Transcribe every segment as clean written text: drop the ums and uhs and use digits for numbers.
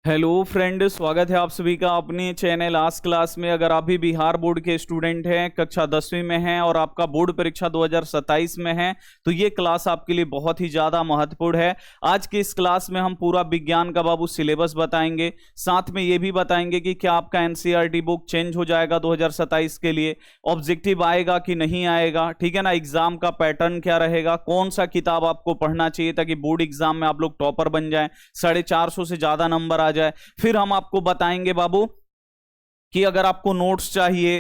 Hello friend, स्वागत है आप सभी का अपने चैनल आज क्लास में। अगर आप भी बिहार बोर्ड के स्टूडेंट हैं, कक्षा 10वीं में हैं और आपका बोर्ड परीक्षा 2027 में है, तो ये क्लास आपके लिए बहुत ही ज़्यादा महत्वपूर्ण है। आज की इस क्लास में हम पूरा विज्ञान का बाबू सिलेबस बताएंगे, साथ में ये भी बताएंगे कि क्या आपका एनसीईआरटी बुक चेंज हो जाएगा 2027 के लिए, ऑब्जेक्टिव आएगा कि नहीं आएगा, ठीक है ना, एग्जाम का पैटर्न क्या रहेगा, कौन सा किताब आपको पढ़ना चाहिए ताकि बोर्ड एग्जाम में आप लोग टॉपर बन जाएं, 450 से ज़्यादा नंबर आ जाए। फिर हम आपको बताएंगे बाबू कि अगर आपको नोट्स चाहिए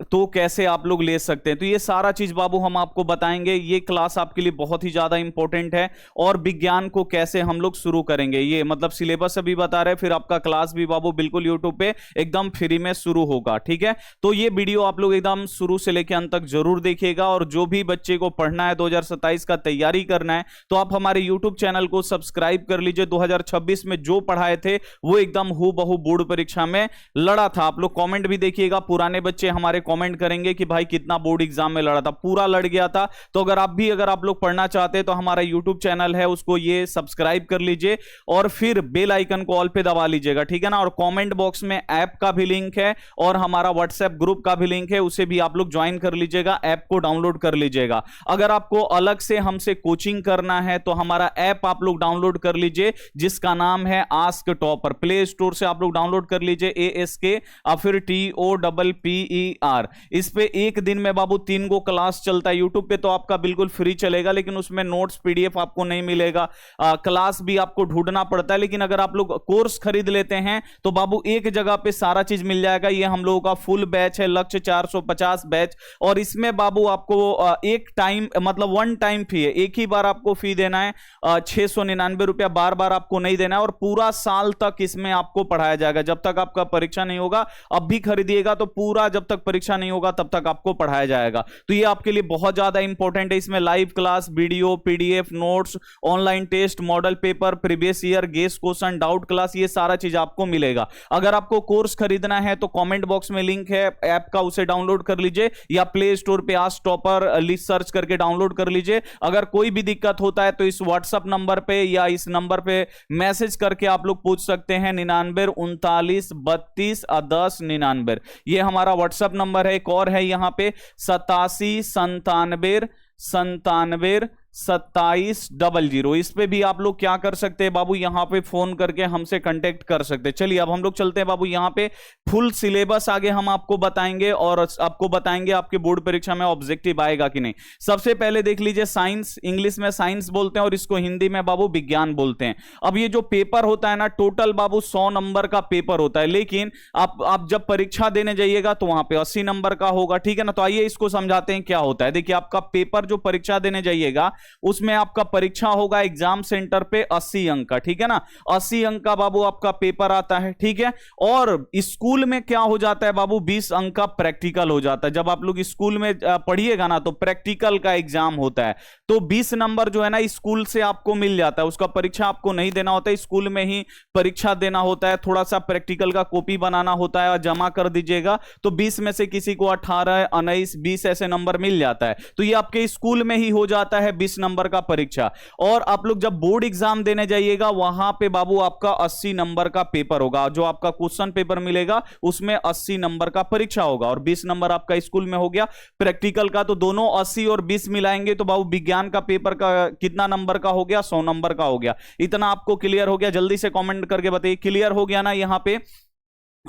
तो कैसे आप लोग ले सकते हैं। तो ये सारा चीज बाबू हम आपको बताएंगे। ये क्लास आपके लिए बहुत ही ज्यादा इंपॉर्टेंट है। और विज्ञान को कैसे हम लोग शुरू करेंगे, ये मतलब सिलेबस अभी बता रहे हैं, फिर आपका क्लास भी बाबू बिल्कुल यूट्यूब पे एकदम फ्री में शुरू होगा, ठीक है। तो ये वीडियो आप लोग एकदम शुरू से लेकर अंत तक जरूर देखिएगा। और जो भी बच्चे को पढ़ना है, 2027 का तैयारी करना है, तो आप हमारे यूट्यूब चैनल को सब्सक्राइब कर लीजिए। 2026 में जो पढ़ाए थे वो एकदम हूबहू बोर्ड परीक्षा में लड़ा था। आप लोग कमेंट भी देखिएगा, पुराने बच्चे हमारे कमेंट करेंगे कि भाई कितना बोर्ड एग्जाम में लड़ा था, पूरा लड़ गया था। तो अगर आप लोग पढ़ना चाहते हैं तो हमारा यूट्यूब चैनल है, उसको ये सब्सक्राइब कर लीजिए और फिर बेल आइकन को ऑल पे दबा लीजिएगा, ठीक है ना। और कमेंट बॉक्स में ऐप का भी लिंक है और हमारा व्हाट्सएप ग्रुप का भी लिंक है, उसे भी आप लोग ज्वाइन कर लीजिएगा, ऐप को डाउनलोड कर लीजिएगा। अगर आपको अलग से हमसे कोचिंग करना है तो हमारा ऐप आप लोग डाउनलोड कर लीजिए, जिसका नाम है आस्क टॉपर। प्ले स्टोर से आप लोग डाउनलोड कर लीजिए, ASK फिर TOPPER। इस पे एक दिन में बाबू 3 गो क्लास चलता है। यूट्यूब पे तो आपका बिल्कुल फ्री चलेगा, लेकिन उसमें नोट्स PDF आपको नहीं मिलेगा, क्लास भी आपको ढूंढना पड़ता है। लेकिन अगर आप लोग कोर्स खरीद लेते हैं तो बाबू एक जगह पे सारा चीज मिल जाएगा। ये हम लोगों का फुल बैच है, लक्ष्य 450 बैच। और इसमें बाबू आपको एक टाइम मतलब वन टाइम फी है, एक ही बार आपको फी देना है 699 रुपया, बार बार आपको नहीं देना है। और पूरा साल तक इसमें आपको पढ़ाया जाएगा, जब तक आपका परीक्षा नहीं होगा। अब भी खरीदिएगा तो पूरा जब तक परीक्षा नहीं होगा तब तक आपको पढ़ाया जाएगा। तो ये आपके लिए बहुत ज्यादा इंपॉर्टेंट है। इसमें live class, video, PDF, notes, online test, model paper, previous year, guess question, doubt class, ये सारा चीज आपको मिलेगा। अगर आपको कोर्स खरीदना है तो कमेंट बॉक्स में लिंक है ऐप का, उसे डाउनलोड कर लीजिए, या प्ले स्टोर पे आस्क टॉपर लिस्ट सर्च करके डाउनलोड कर लीजिए। अगर कोई भी दिक्कत होता है तो इस व्हाट्सएप नंबर पे या इस नंबर पे मैसेज करके आप लोग पूछ सकते हैं, 99 39 32 10 99। ये हमारा व्हाट्सएप नंबर है। एक और है यहाँ पे 87 97 97 2700। इस पे भी आप लोग क्या कर सकते हैं बाबू, यहां पे फोन करके हमसे कांटेक्ट कर सकते हैं। चलिए अब हम लोग चलते हैं बाबू, यहां पे फुल सिलेबस आगे हम आपको बताएंगे और आपको बताएंगे आपके बोर्ड परीक्षा में ऑब्जेक्टिव आएगा कि नहीं। सबसे पहले देख लीजिए साइंस, इंग्लिश में साइंस बोलते हैं और इसको हिंदी में बाबू विज्ञान बोलते हैं। अब ये जो पेपर होता है ना, टोटल बाबू 100 नंबर का पेपर होता है, लेकिन आप जब परीक्षा देने जाइएगा तो वहां पे 80 नंबर का होगा, ठीक है ना। तो आइए इसको समझाते हैं क्या होता है। देखिए आपका पेपर जो परीक्षा देने जाइएगा उसमें आपका परीक्षा होगा एग्जाम सेंटर पे 80 अंक का, ठीक है ना। 80 अंक का बाबू आपका पेपर आता है, ठीक है। और स्कूल में क्या हो जाता है बाबू, 20 अंक का प्रैक्टिकल हो जाता है। जब आप लोग स्कूल में पढ़िएगा ना तो प्रैक्टिकल का एग्जाम होता है, तो 20 नंबर जो है ना स्कूल से आपको मिल जाता है। उसका परीक्षा आपको नहीं देना होता है, स्कूल में ही परीक्षा देना होता है। थोड़ा सा प्रैक्टिकल का कॉपी बनाना होता है और जमा कर दीजिएगा, तो 20 में से किसी को 18 19 20 ऐसे नंबर मिल जाता है। तो ये आपके स्कूल में ही हो जाता है 20 नंबर का परीक्षा। और आप लोग जब बोर्ड एग्जाम देने जाइएगा वहां पे बाबू आपका 80 नंबर का पेपर होगा। जो आपका क्वेश्चन पेपर मिलेगा उसमें 80 नंबर का परीक्षा होगा और 20 नंबर आपका स्कूल में हो गया प्रैक्टिकल का। तो दोनों 80 और 20 मिलाएंगे तो बाबू विज्ञान का पेपर का कितना नंबर का हो गया, 100 नंबर का हो गया। इतना आपको क्लियर हो गया? जल्दी से कमेंट करके बताइए, क्लियर हो गया ना। यहां पे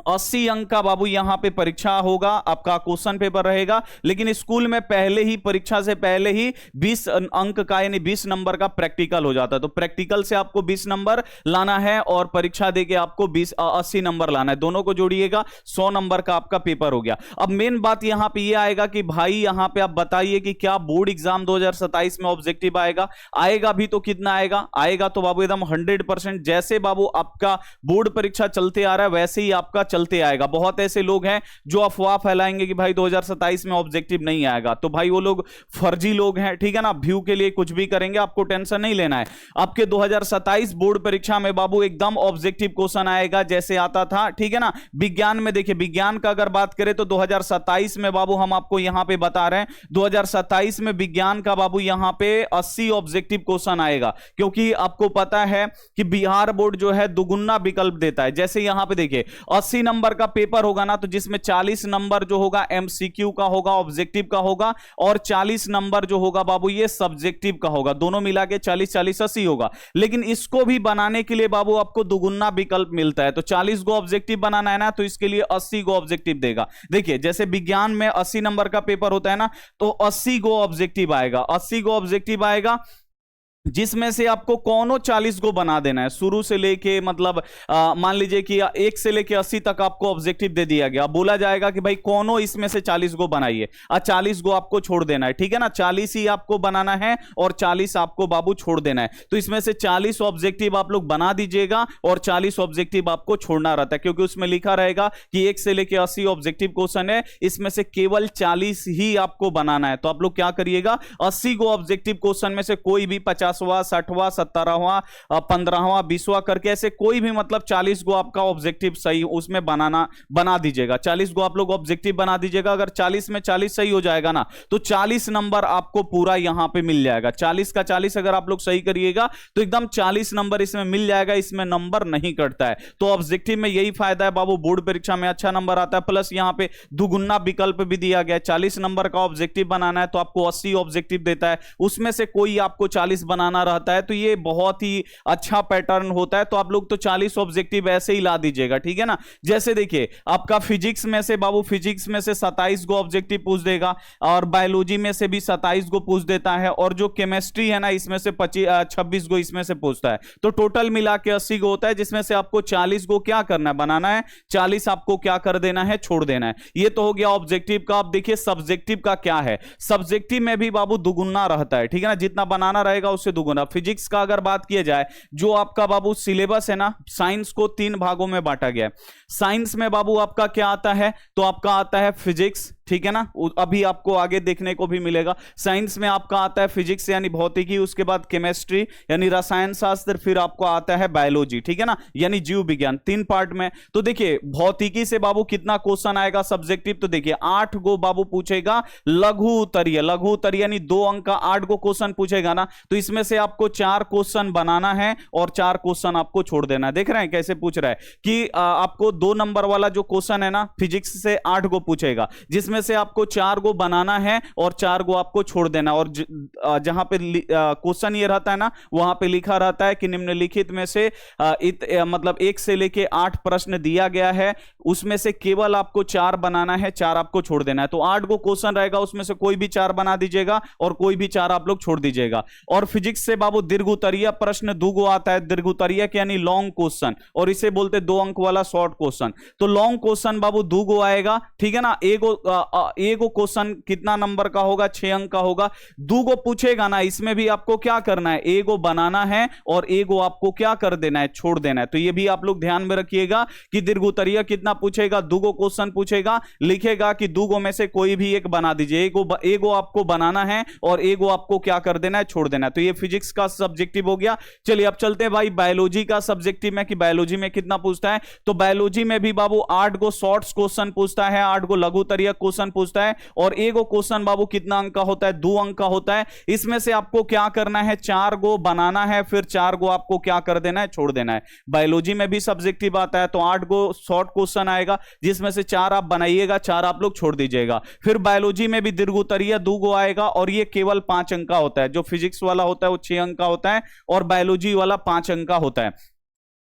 80 अंक का बाबू यहां पे परीक्षा होगा, आपका क्वेश्चन पेपर रहेगा। लेकिन स्कूल में पहले ही परीक्षा से पहले ही 20 अंक का यानी 20 नंबर का प्रैक्टिकल हो जाता है। तो प्रैक्टिकल से आपको 20 नंबर लाना है और परीक्षा देके आपको 80 नंबर लाना है। दोनों को जोड़िएगा, 100 नंबर का आपका पेपर हो गया। अब मेन बात यहां पे ये आएगा कि भाई यहां पे आप बताइए कि क्या बोर्ड एग्जाम 2027 में ऑब्जेक्टिव आएगा? आएगा भी तो कितना आएगा? आएगा तो बाबू एकदम 100%। जैसे बाबू आपका बोर्ड परीक्षा चलते आ रहा है वैसे ही आपका आपका चलते आएगा। बहुत ऐसे लोग हैं जो अफवाह फैलाएंगे कि भाई 2027 में ऑब्जेक्टिव नहीं आएगा, तो भाई वो लोग फर्जी लोग हैं, ठीक है ना, व्यू के लिए कुछ भी करेंगे, आपको टेंशन नहीं लेना है। आपके 2027 बोर्ड परीक्षा में बाबू एकदम ऑब्जेक्टिव क्वेश्चन आएगा जैसे आता था, ठीक है ना। विज्ञान में देखिए, विज्ञान का अगर बात करें तो 2027 में बाबू हम आपको यहां पे बता रहे हैं 2027 में विज्ञान का बाबू यहां पे 80 ऑब्जेक्टिव क्वेश्चन आएगा, क्योंकि आपको पता है कि बिहार बोर्ड जो है दुगुना विकल्प देता है। जैसे यहां पे देखिए 80 नंबर का पेपर होगा ना, तो जिसमें 40 नंबर जो होगा एमसीक्यू का होगा, ऑब्जेक्टिव का होगा, और 40 नंबर जो होगा बाबू ये सब्जेक्टिव का होगा, दोनों मिला के 40 40 80 होगा। लेकिन इसको भी बनाने के लिए बाबू आपको दुगुना विकल्प मिलता है, तो 40 गो ऑब्जेक्टिव बनाना है ना, तो इसके लिए 80 गो ऑब्जेक्टिव देगा। देखिए जैसे विज्ञान में 80 नंबर का पेपर होता है ना, तो 80 गो ऑब्जेक्टिव आएगा, 80 गो ऑब्जेक्टिव आएगा, जिसमें से आपको कौनों 40 को बना देना है, शुरू से लेके मतलब मान लीजिए कि 1 से लेके 80 तक आपको ऑब्जेक्टिव दे दिया गया, बोला जाएगा कि भाई कौनों इसमें से 40 को बनाइए, 40 को आपको छोड़ देना है, ठीक है ना, 40 ही आपको बनाना है और 40 आपको बाबू छोड़ देना है। तो इसमें से 40 ऑब्जेक्टिव आप लोग बना दीजिएगा और 40 ऑब्जेक्टिव आपको छोड़ना रहता है, क्योंकि उसमें लिखा रहेगा कि 1 से लेके 80 ऑब्जेक्टिव क्वेश्चन है, इसमें से केवल 40 ही आपको बनाना है। तो आप लोग क्या करिएगा, 80 को ऑब्जेक्टिव क्वेश्चन में से कोई भी 50वां 60वां 17वां 15वां 20वां करके ऐसे कोई भी मतलब 40 गो आपका ऑब्जेक्टिव सही उसमें बना दीजिएगा, 40 गो आप लोग ऑब्जेक्टिव बना दीजिएगा। अगर 40 में 40 सही हो जाएगा ना, तो 40 नंबर आपको पूरा यहां पे मिल जाएगा। 40 का 40 अगर आप लोग सही करिएगा तो एकदम 40 नंबर इसमें मिल जाएगा, इसमें नंबर नहीं कटता है। तो ऑब्जेक्टिव में यही फायदा है बाबू, बोर्ड परीक्षा में अच्छा नंबर आता है, प्लस यहां पे दुगुना विकल्प भी दिया गया है। 40 नंबर का ऑब्जेक्टिव बनाना है तो आपको 80 ऑब्जेक्टिव देता है, उसमें से कोई आपको 40 बनाना रहता है, तो ये बहुत ही अच्छा पैटर्न होता है। तो आप लोग तो 40 ऑब्जेक्टिव ऐसे ही ला दीजिएगा, ठीक है ना। जैसे देखिए आपका फिजिक्स में से बाबू, फिजिक्स में से 27 गो ऑब्जेक्टिव पूछ देगा, और बायोलॉजी में से भी 27 गो पूछ देता है, और जो केमिस्ट्री है ना इसमें से 26 गो इसमें से पूछता है। तो टोटल मिला के 80 गो होता है, जिसमें से आपको 40 गो क्या करना है, बनाना है, 40 आपको क्या कर देना है, छोड़ देना है। ये तो हो गया ऑब्जेक्टिव का। अब देखिए सब्जेक्टिव का क्या है, सब्जेक्टिव में भी बाबू दुगुना रहता है, ठीक है ना, जितना बनाना रहेगा उससे दुगुना। फिजिक्स का अगर बात किया जाए, जो आपका बाबू सिलेबस है ना, साइंस को 3 भागों में बांटा गया है। साइंस में बाबू आपका क्या आता है, तो आपका आता है फिजिक्स, ठीक है ना, अभी आपको आगे देखने को भी मिलेगा। साइंस में आपका आता है फिजिक्स यानी भौतिकी, उसके बाद केमिस्ट्री यानी रसायन शास्त्र, फिर आपको आता है बायोलॉजी, ठीक है ना, यानी जीव विज्ञान, 3 पार्ट में। तो देखिए भौतिकी से बाबू कितना क्वेश्चन आएगा सब्जेक्टिव, तो देखिए 8 गो बाबू पूछेगा लघु उत्तरीय, लघु उत्तरीय यानी 2 अंक का 8 गो क्वेश्चन पूछेगा ना, तो इसमें से आपको 4 क्वेश्चन बनाना है और 4 क्वेश्चन आपको छोड़ देना है। देख रहे हैं कैसे पूछ रहा है कि आपको 2 नंबर वाला जो क्वेश्चन है ना फिजिक्स से 8 गो पूछेगा, जिसमें से आपको 4 गो बनाना है और 4 गो आपको छोड़ देना। और जहां पे क्वेश्चन ये रहता है ना, वहां पे लिखा रहता है कि निम्नलिखित में से मतलब 1 से लेके 8 प्रश्न दिया गया है, उसमें से केवल आपको 4 बनाना है, 4 आपको छोड़ देना है। तो 8 गो क्वेश्चन रहेगा, उसमें से कोई भी 4 बना दीजिएगा और कोई भी 4 आप लोग छोड़ दीजिएगा। और फिजिक्स से बाबू दीर्घोत्तरीय प्रश्न 2 गो आता है, दीर्घोत्तरीय यानी लॉन्ग क्वेश्चन, और इसे बोलते 2 अंक वाला शॉर्ट क्वेश्चन। तो लॉन्ग क्वेश्चन बाबू 2 गो आएगा, ठीक है ना। एगो क्वेश्चन कितना नंबर का होगा, 6 अंक का होगा। 2 गो पूछेगा ना, इसमें भी आपको क्या करना है, एगो बनाना है और एगो आपको क्या कर देना है, छोड़ देना है। तो ये भी आप लोग ध्यान में रखिएगा कि दीर्घोत्तरीय कितना पूछेगा, 2 गो क्वेश्चन पूछेगा, लिखेगा कि 2 गो में से कोई भी एक बना दीजिए, एगो आपको बनाना है और एगो आपको क्या कर देना है, छोड़ देना है। तो ये फिजिक्स का सब्जेक्टिव हो गया। चलिए अब चलते हैं भाई बायोलॉजी का सब्जेक्टिव में, कि बायोलॉजी में कितना पूछता है। तो बायोलॉजी में भी बाबू 8 गो शॉर्ट्स क्वेश्चन पूछता है, 8 गो लघुत्तरीय क्वेश्चन पूछता है, और एगो क्वेश्चन बाबू कितना अंक का होता है, 2 अंक का होता है। इसमें से आपको क्या करना है, 4 गो बनाना है, फिर 4 गो आपको क्या कर देना है, छोड़ देना है। बायोलॉजी में भी सब्जेक्टिव आता है, तो 8 गो शॉर्ट क्वेश्चन आएगा, जिसमें से 4 आप बनाइएगा, 4 आप लोग छोड़ दीजिएगा। फिर बायोलॉजी में भी दीर्घोत्तरीय 2 गो आएगा, और ये केवल 5 अंक का होता है। जो फिजिक्स वाला होता है वो 6 अंक का होता है, और बायोलॉजी वाला 5 अंक का होता है।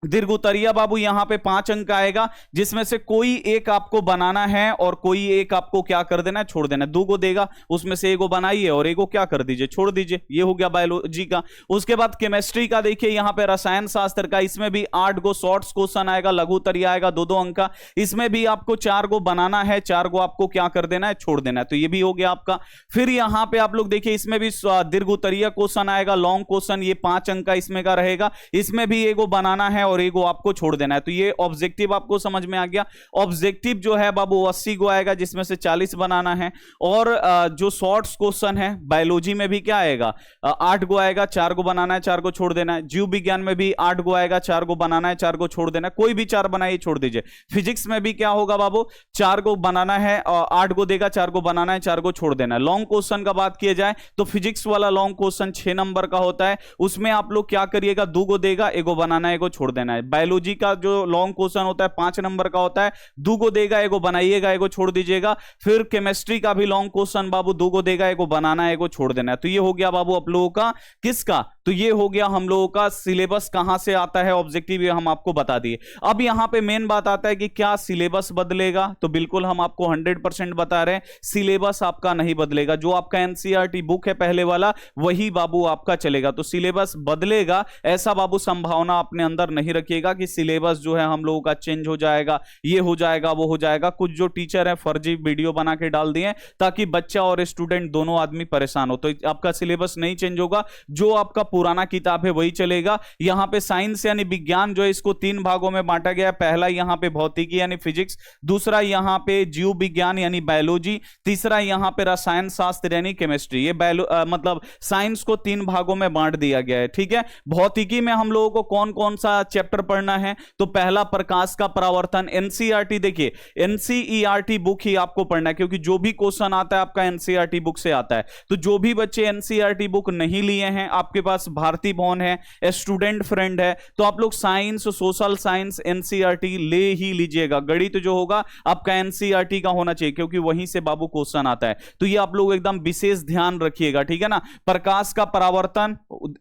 दीर्घोत्तरीय बाबू यहां पे 5 अंक आएगा, जिसमें से कोई एक आपको बनाना है और कोई एक आपको क्या कर देना है, छोड़ देना है। 2 गो देगा, उसमें से एगो बनाइए और एगो क्या कर दीजिए, छोड़ दीजिए। ये हो गया बायोलॉजी का। उसके बाद केमिस्ट्री का देखिए यहां पे रसायन शास्त्र का, इसमें भी 8 गो शॉर्ट्स क्वेश्चन आएगा, लघुत्तरीय आएगा 2-2 अंक का। इसमें भी आपको 4 गो बनाना है, 4 गो आपको क्या कर देना है, छोड़ देना है। तो ये भी हो गया आपका। फिर यहां पे आप लोग देखिए इसमें भी दीर्घोत्तरीय क्वेश्चन आएगा, लॉन्ग क्वेश्चन, ये 5 अंक का इसमें का रहेगा। इसमें भी एगो बनाना है है और एगो आपको छोड़ देना है। तो ये ऑब्जेक्टिव आपको समझ में आ गया। ऑब्जेक्टिव जो है बाबू 80 को आएगा, जिसमें से 40 बनाना है। और जो शॉर्ट्स क्वेश्चन है बायोलॉजी में भी क्या आएगा, 8 को आएगा, 4 को बनाना है, 4 को छोड़ देना है। जीव विज्ञान में भी 8 को आएगा, 4 को बनाना है, 4 को छोड़ देना है। कोई भी 4 बनाइए, छोड़ दीजिए। फिजिक्स में भी क्या होगा बाबू, 4 को बनाना है, 8 को देगा, 4 को बनाना है, 4 को छोड़ देना है। लॉन्ग क्वेश्चन का बात किया जाए तो फिजिक्स वाला लॉन्ग क्वेश्चन 6 नंबर का होता है, उसमें आप लोग क्या करिएगा, 2 को देगा, एगो बनाना है, एगो छोड़ देना है। बायोलॉजी का जो लॉन्ग क्वेश्चन होता है 5 नंबर का होता है, 2 को देगा, एगो बनाइएगा, एगो छोड़ दीजिएगा। फिर केमिस्ट्री का भी लॉन्ग क्वेश्चन बाबू 2 को देगा, एगो बनाना है, एगो छोड़ देना है। तो ये हो गया बाबू आप लोगों का किसका, तो ये हो गया हम लोगों का सिलेबस कहां से आता है, ऑब्जेक्टिव, ये हम आपको बता दिए। अब यहां पे मेन बात आता है कि क्या सिलेबस बदलेगा, तो बिल्कुल हम आपको 100% बता रहे हैं, सिलेबस आपका नहीं बदलेगा। जो आपका एनसीईआरटी बुक है पहले वाला, वही बाबू आपका चलेगा। तो सिलेबस बदलेगा ऐसा बाबू संभावना अपने अंदर नहीं रखिएगा कि सिलेबस जो है हम लोगों का चेंज हो जाएगा, ये हो जाएगा, वो हो जाएगा। कुछ जो टीचर है फर्जी वीडियो बना के डाल दिए ताकि बच्चा और स्टूडेंट दोनों आदमी परेशान हो। तो आपका सिलेबस नहीं चेंज होगा, जो आपका पुराना किताब है वही चलेगा। यहां पे साइंस यानी विज्ञान जो है इसको 3 भागों में बांटा गया है। पहला यहां पे भौतिकी यानी फिजिक्स, दूसरा यहां पे जीव विज्ञान यानी बायोलॉजी, तीसरा यहां पे रसायन शास्त्र यानी केमिस्ट्री। ये मतलब साइंस को 3 भागों में बांट दिया गया है, ठीक है। भौतिकी में हम लोगों को कौन कौन सा चैप्टर पढ़ना है, तो पहला प्रकाश का परावर्तन। एनसीईआरटी देखिए, एनसीईआरटी बुक ही आपको पढ़ना है, क्योंकि जो भी क्वेश्चन आता है आपका एनसीईआरटी बुक से आता है। तो जो भी बच्चे एनसीईआरटी बुक नहीं लिए हैं, आपके पास भारती भवन है, स्टूडेंट फ्रेंड है, तो आप लोग साइंस, सोशल साइंस एनसीईआरटी ले ही लीजिएगा। गणित जो होगा आपका एनसीईआरटी का होना चाहिए, क्योंकि वहीं से बाबू क्वेश्चन आता है। तो ये आप लोग एकदम विशेष ध्यान रखिएगा, ठीक है ना। प्रकाश का परावर्तन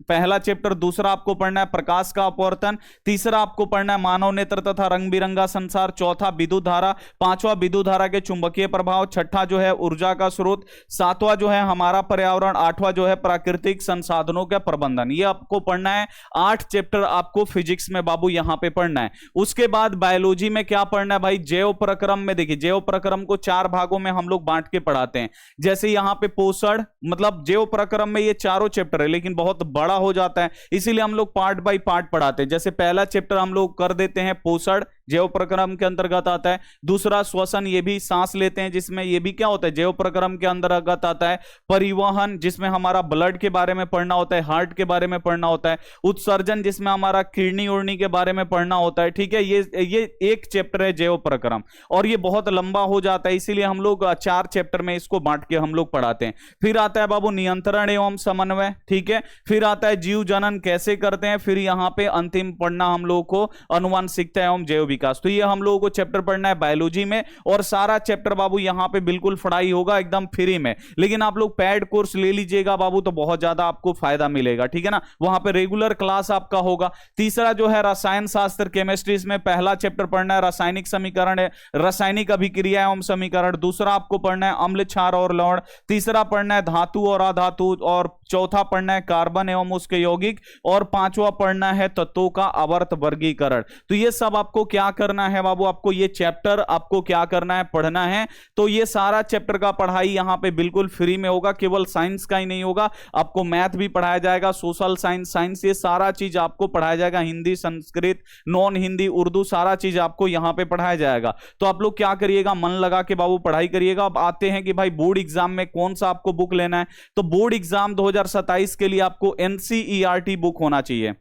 पहला चैप्टर, दूसरा आपको पढ़ना है प्रकाश का अपवर्तन, तीसरा आपको पढ़ना है मानव नेत्र तथा रंग बिरंगा संसार, चौथा विद्युत धारा, पांचवा विद्युत धारा के चुंबकीय प्रभाव, छठा जो है ऊर्जा का स्रोत, सातवां जो है हमारा पर्यावरण, आठवां जो है प्राकृतिक संसाधनों का प्रबंधन। ये आपको पढ़ना है। 8 चैप्टर आपको फिजिक्स में बाबू यहां पे पढ़ना है। उसके बाद बायोलॉजी में क्या पढ़ना है भाई, जैव प्रक्रम में देखिए, जैव प्रक्रम को 4 भागों में हम लोग बांट के पढ़ाते हैं। जैसे यहां पे पोषण, मतलब जैव प्रक्रम में ये चारों चैप्टर है, लेकिन बहुत बड़ा हो जाता है, इसीलिए हम लोग पार्ट बाय पार्ट पढ़ाते हैं। जैसे पहला चैप्टर हम लोग कर देते हैं पोषण, जैव प्रक्रम के अंतर्गत आता है। दूसरा श्वसन, ये भी सांस लेते हैं, जिसमें ये भी क्या होता है, जैव प्रक्रम के अंतर्गत आता है। परिवहन, जिसमें हमारा ब्लड के बारे में पढ़ना होता है, हार्ट के बारे में पढ़ना होता है। उत्सर्जन, जिसमें हमारा किडनी उड़नी के बारे में पढ़ना होता है, ठीक है। ये एक चैप्टर है जैव प्रक्रम, और ये बहुत लंबा हो जाता है, इसीलिए हम लोग 4 चैप्टर में इसको बांट के हम लोग पढ़ाते हैं। फिर आता है बाबू नियंत्रण एवं समन्वय, ठीक है। फिर आता है जीव जनन कैसे करते हैं। फिर यहां पे अंतिम पढ़ना हम लोग को अनुवांशिकता एवं जैव विकास। तो ये हम लोगों को चैप्टर पढ़ना है बायोलॉजी में, और सारा चैप्टर बाबू यहां पे बिल्कुल पढ़ाई होगा एकदम फ्री में। लेकिन आप लोग पेड कोर्स ले लीजिएगा बाबू, तो बहुत ज्यादा आपको फायदा मिलेगा, ठीक है ना। वहां पे रेगुलर क्लास आपका होगा। तीसरा जो है रसायन शास्त्र केमिस्ट्री, इसमें पहला चैप्टर पढ़ना है रासायनिक समीकरण है, रासायनिक अभिक्रिया एवं समीकरण। दूसरा आपको पढ़ना है अम्ल, क्षार और लवण। तीसरा पढ़ना है धातु और अधातु, और चौथा पढ़ना है कार्बन एवं उसके यौगिक, और पांचवा पढ़ना है तत्वों का आवर्त वर्गीकरण। तो ये सब आपको क्या करना है बाबू, आपको ये चैप्टर आपको क्या करना है, पढ़ना है। तो ये सारा चैप्टर का पढ़ाई यहां पे बिल्कुल फ्री में होगा। केवल साइंस का ही नहीं होगा, आपको मैथ भी पढ़ाया जाएगा, सोशल साइंस, ये सारा चीज आपको पढ़ाया जाएगा। हिंदी, संस्कृत, नॉन हिंदी, उर्दू, सारा चीज आपको यहां पे पढ़ाया जाएगा। तो आप लोग क्या करिएगा, मन लगा के बाबू पढ़ाई करिएगा। अब आते हैं कि भाई बोर्ड एग्जाम में कौन सा आपको बुक लेना है। तो बोर्ड एग्जाम 2027 के लिए आपको एनसीईआरटी बुक होना चाहिए।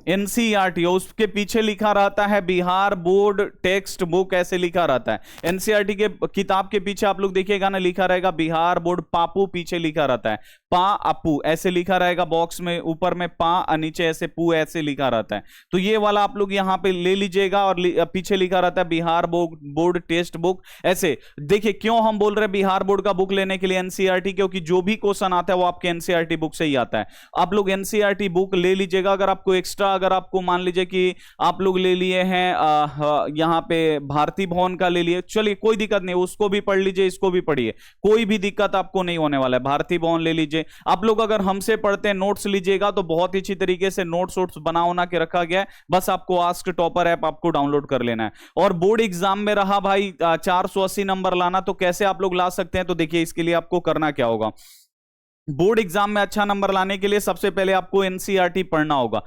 एनसीईआरटी, उसके पीछे लिखा रहता है बिहार बोर्ड टेक्स्ट बुक, ऐसे लिखा रहता है। एनसीईआरटी के किताब के पीछे आप लोग देखिएगा ना, लिखा रहेगा बिहार बोर्ड पापू, पीछे लिखा रहता है पा अपू, ऐसे लिखा रहेगा बॉक्स में, ऊपर में पा, नीचे ऐसे पू, ऐसे लिखा रहता है। तो ये वाला आप लोग यहां पे ले लीजिएगा, और पीछे लिखा रहता है बिहार बोर्ड टेक्स्ट बुक, ऐसे। देखिए क्यों हम बोल रहे हैं बिहार बोर्ड का बुक लेने के लिए एनसीईआरटी, क्योंकि जो भी क्वेश्चन आता है वो आपके एनसीईआरटी बुक से ही आता है। आप लोग एनसीईआरटी बुक ले लीजिएगा। अगर आपको एक्स्ट्रा, अगर आपको मान लीजिए कि आप लोग ले लिए हैं यहां पे भारती भवन का ले लिए, चलिए कोई दिक्कत नहीं, उसको भी पढ़ लीजिए, इसको भी पढ़िए, कोई भी दिक्कत आपको नहीं होने वाला है। भारती भवन ले लीजिए। आप लोग अगर हमसे पढ़ते हैं, नोट्स लीजिएगा, तो बहुत ही अच्छी तरीके से नोट्स बना के रखा गया है। बस आपको आस्क टॉपर ऐप आपको डाउनलोड कर लेना है। और बोर्ड एग्जाम में रहा भाई 480 नंबर लाना, तो कैसे आप लोग ला सकते हैं, तो देखिए इसके लिए आपको करना क्या होगा। बोर्ड एग्जाम में अच्छा नंबर लाने के लिए सबसे पहले आपको एनसीईआरटी पढ़ना होगा।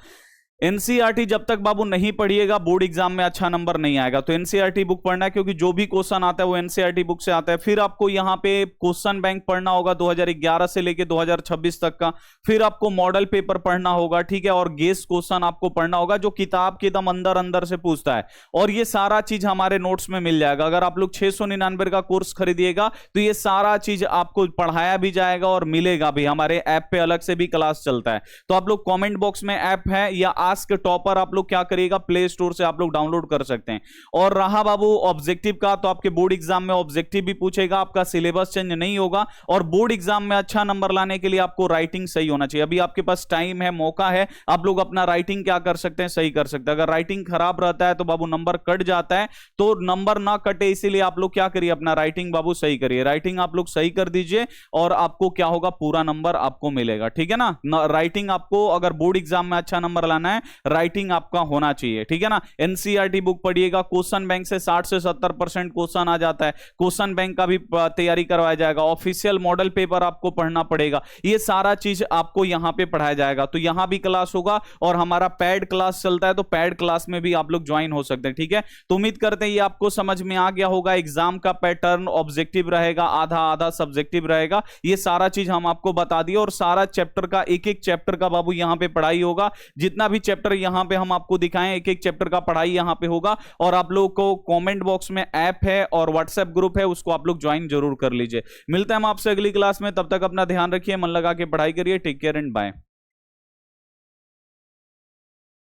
एनसीईआरटी जब तक बाबू नहीं पढ़िएगा बोर्ड एग्जाम में अच्छा नंबर नहीं आएगा। तो एनसीईआरटी बुक पढ़ना है, क्योंकि जो भी क्वेश्चन आता है वो एनसीईआरटी बुक से आता है। फिर आपको यहाँ पे क्वेश्चन बैंक पढ़ना होगा 2011 से लेके 2026 तक का। फिर आपको मॉडल पेपर पढ़ना होगा, ठीक है, और गेस क्वेश्चन आपको पढ़ना होगा जो किताब के एकदम अंदर अंदर से पूछता है। और ये सारा चीज हमारे नोट्स में मिल जाएगा। अगर आप लोग 699 का कोर्स खरीदिएगा तो ये सारा चीज आपको पढ़ाया भी जाएगा और मिलेगा भी। हमारे ऐप पे अलग से भी क्लास चलता है। तो आप लोग कमेंट बॉक्स में ऐप है या आस्क टॉपर आप लोग क्या करिएगा, प्ले स्टोर से आप लोग डाउनलोड कर सकते हैं। और रहा बाबू ऑब्जेक्टिव का, तो आपके बोर्ड एग्जाम में ऑब्जेक्टिव भी पूछेगा, आपका सिलेबस चेंज नहीं होगा। और बोर्ड एग्जाम में अच्छा नंबर लाने के लिए आपको राइटिंग सही होना चाहिए। अभी आपके पास टाइम है, मौका है, आप लोग अपना राइटिंग क्या कर सकते हैं, सही कर सकते हैं। अगर राइटिंग खराब रहता है तो बाबू नंबर कट जाता है। तो नंबर ना कटे इसीलिए आप लोग क्या करिए, अपना राइटिंग बाबू सही करिए। राइटिंग आप लोग सही कर दीजिए और आपको क्या होगा, पूरा नंबर आपको मिलेगा, ठीक है ना। राइटिंग आपको अगर बोर्ड एग्जाम में अच्छा नंबर लाना है, राइटिंग आपका होना चाहिए, ठीक है ना। एनसीईआरटी बुक पढ़िएगा, क्वेश्चन बैंक से 60 से 70% क्वेश्चन आ जाता है। क्वेश्चन बैंक का भी तैयारी करवाया जाएगा। ऑफिशियल मॉडल पेपर आपको पढ़ना पड़ेगा। ये सारा चीज आपको यहां पे पढ़ाया जाएगा। तो यहां भी क्लास होगा और हमारा पैड क्लास चलता है, तो पैड क्लास में भी आप लोग ज्वाइन हो सकते हैं, ठीक है। तो उम्मीद करते हैं ये आपको समझ में आ गया होगा। एग्जाम का पैटर्न ऑब्जेक्टिव रहेगा, आधा आधा सब्जेक्टिव रहेगा। ये सारा चीज हम आपको बता दिए और सारा चैप्टर का एक एक चैप्टर का बाबू यहां पे पढ़ाई होगा। जितना भी चैप्टर यहां पे हम आपको दिखाएं, एक एक चैप्टर का पढ़ाई यहां पे होगा। और आप लोगों को कमेंट बॉक्स में ऐप है और व्हाट्सएप ग्रुप है, उसको आप लोग ज्वाइन जरूर कर लीजिए। मिलते हैं हम आपसे अगली क्लास में, तब तक अपना ध्यान रखिए, मन लगा के पढ़ाई करिए। Take care and bye.